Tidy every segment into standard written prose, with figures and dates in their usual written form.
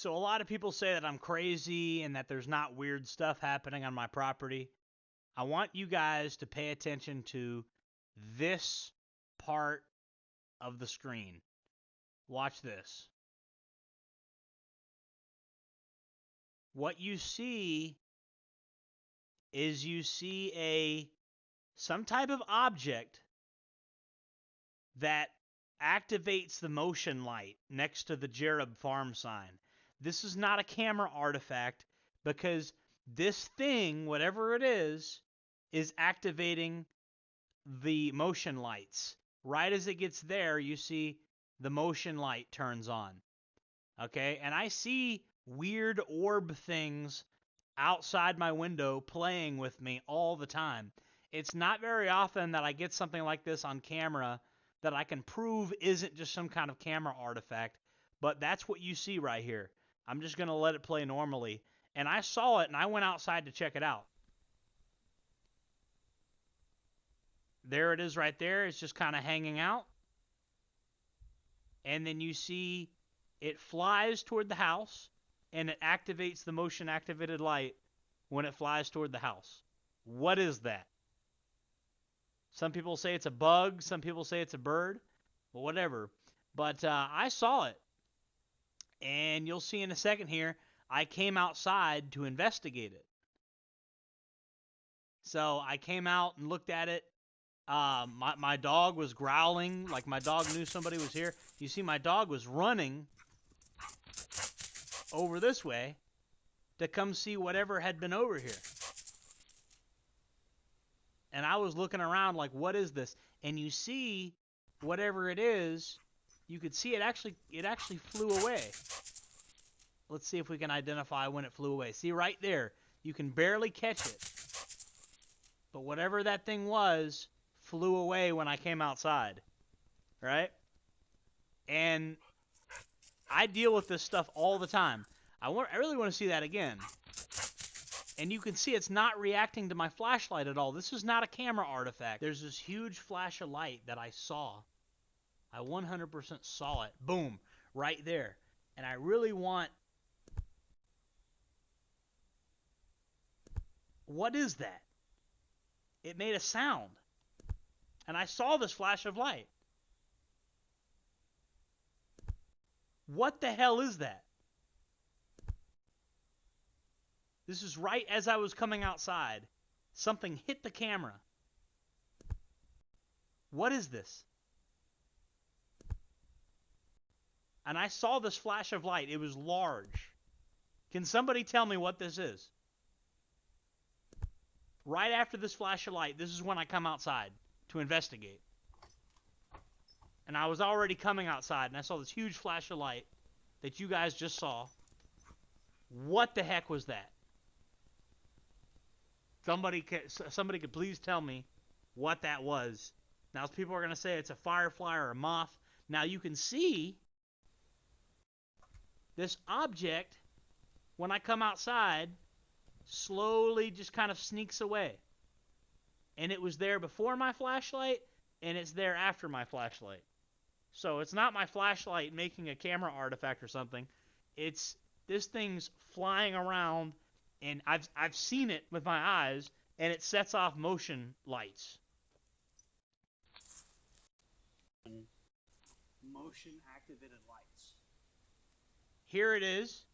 So a lot of people say that I'm crazy and that there's not weird stuff happening on my property. I want you guys to pay attention to this part of the screen. Watch this. What you see is some type of object that activates the motion light next to the Jerub farm sign. This is not a camera artifact because this thing, whatever it is activating the motion lights. Right as it gets there, you see the motion light turns on. Okay? And I see weird orb things outside my window playing with me all the time. It's not very often that I get something like this on camera that I can prove isn't just some kind of camera artifact, but that's what you see right here. I'm just going to let it play normally. And I saw it, and I went outside to check it out. There it is right there. It's just kind of hanging out. And then you see it flies toward the house, and it activates the motion-activated light when it flies toward the house. What is that? Some people say it's a bug. Some people say it's a bird. Well, whatever. But I saw it. And you'll see in a second here, I came outside to investigate it. So I came out and looked at it. My dog was growling like my dog knew somebody was here. You see, my dog was running over this way to come see whatever had been over here. And I was looking around like, what is this? And you see whatever it is, you could see it actually flew away. Let's see if we can identify when it flew away. See right there, you can barely catch it. But whatever that thing was flew away when I came outside, right? And I deal with this stuff all the time. I really want to see that again. And you can see it's not reacting to my flashlight at all. This is not a camera artifact. There's this huge flash of light that I saw. I 100% saw it. Boom. Right there. And I really want... What is that? It made a sound. And I saw this flash of light. What the hell is that? This is right as I was coming outside. Something hit the camera. What is this? And I saw this flash of light. It was large. Can somebody tell me what this is? Right after this flash of light, this is when I come outside to investigate. And I was already coming outside, and I saw this huge flash of light that you guys just saw. What the heck was that? Somebody could please tell me what that was. Now, people are going to say it's a firefly or a moth. Now, you can see this object, when I come outside, slowly just kind of sneaks away. And it was there before my flashlight, and it's there after my flashlight. So it's not my flashlight making a camera artifact or something. It's this thing's flying around, and I've seen it with my eyes, and it sets off motion lights. Motion activated lights. Here it is,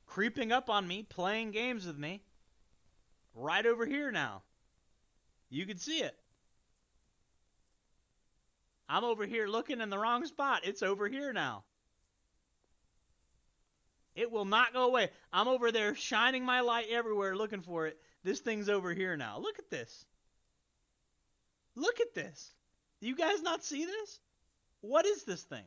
creeping up on me, playing games with me. Right over here now. You can see it. I'm over here looking in the wrong spot. It's over here now. It will not go away. I'm over there shining my light everywhere looking for it. This thing's over here now. Look at this. Look at this. Do you guys not see this? What is this thing?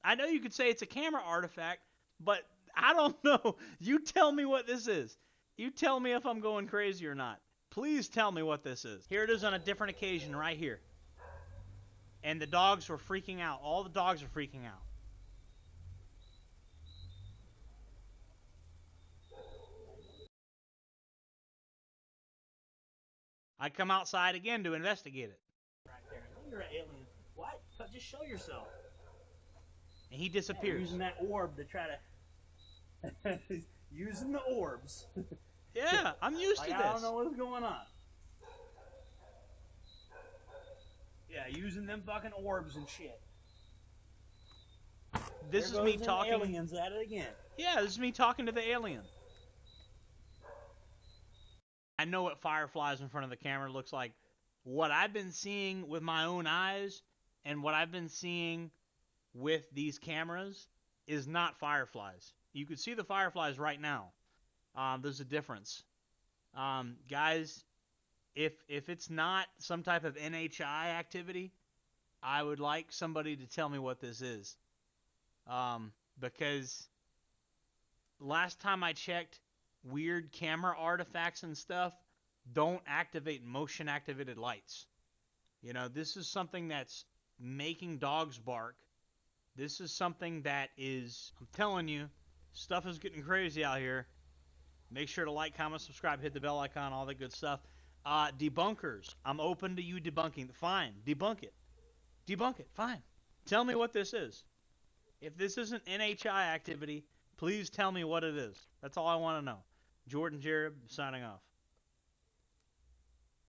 I know you could say it's a camera artifact, but I don't know. You tell me what this is. You tell me if I'm going crazy or not. Please tell me what this is. Here it is on a different occasion right here. And the dogs were freaking out. All the dogs are freaking out. I come outside again to investigate it. Right there. You're an alien. What? Just show yourself. And he disappears. Using that orb to try to Using the orbs. Yeah, I'm used to this. I don't know what's going on. Yeah, using them fucking orbs and shit. This is me talking. Aliens at it again. Yeah, this is me talking to the alien. I know what fireflies in front of the camera looks like. What I've been seeing with my own eyes and what I've been seeing with these cameras is not fireflies. You could see the fireflies right now. There's a difference. Guys, if it's not some type of NHI activity, I would like somebody to tell me what this is. Because last time I checked, weird camera artifacts and stuff don't activate motion activated lights. You know, this is something that's making dogs bark. This is something that is, I'm telling you, stuff is getting crazy out here. Make sure to like, comment, subscribe, hit the bell icon, all that good stuff. Debunkers, I'm open to you debunking. Fine, debunk it. Debunk it, fine. Tell me what this is. If this isn't NHI activity, please tell me what it is. That's all I want to know. Jordan Jared, signing off.